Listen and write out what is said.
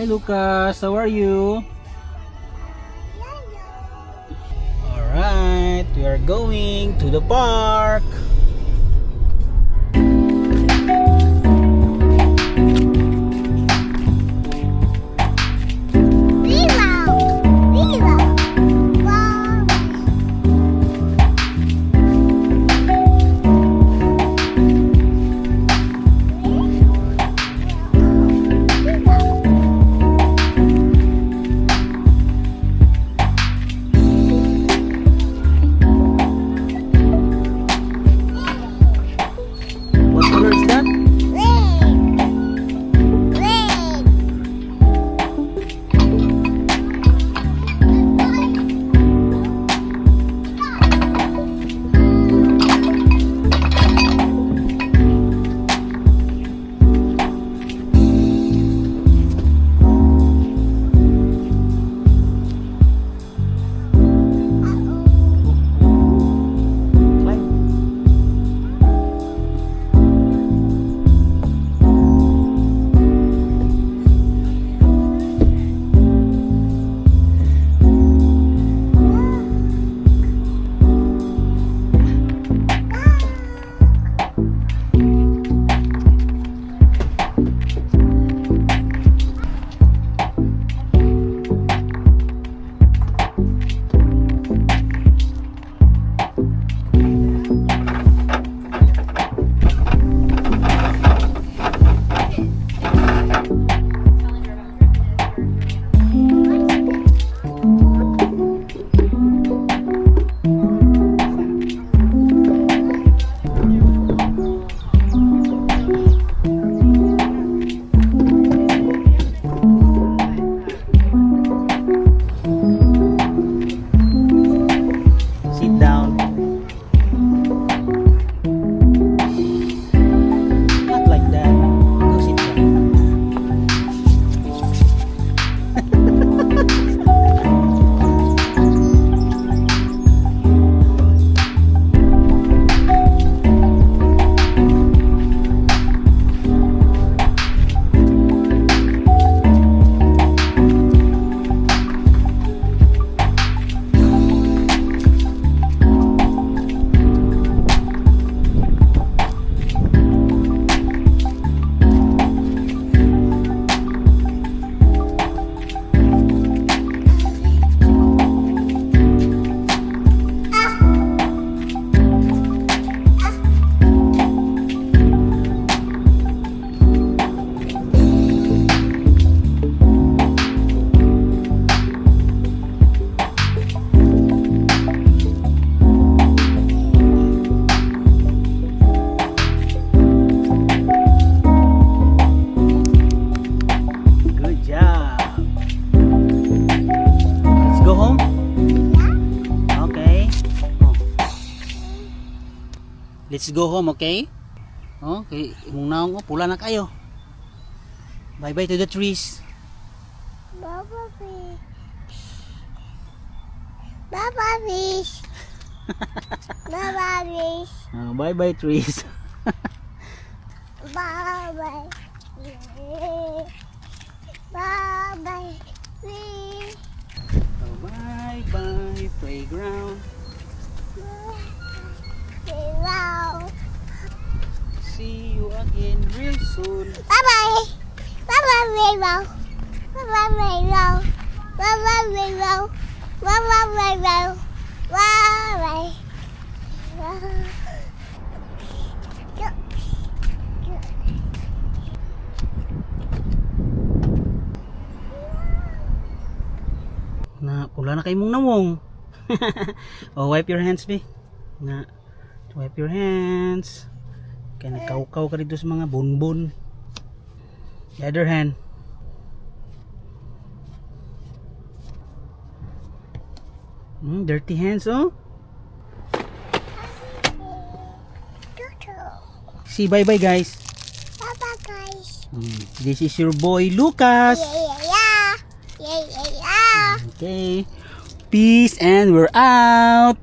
Lucas, how are you? Alright, we are going to the park. Let's go home, okay? Okay, mong naong pula na kayo. Bye-bye to the trees. Bye-bye fish. Bye-bye fish. Bye-bye fish. Bye-bye trees. Bye-bye. Bye-bye fish. Bye-bye playground. Wow. See you again real soon. Bye-bye. Bye-bye rainbow. Bye-bye rainbow. Bye-bye rainbow. Bye-bye rainbow. Bye-bye. Na pula na kay mong nawong. Oh, wipe your hands, be. Na wipe your hands. Kaya nagkaukaw ka dito sa mga bonbon. The other hand. Dirty hands, oh. See, bye-bye, guys. Bye-bye, guys. This is your boy, Lucas. Yeah. Okay. Peace and we're out.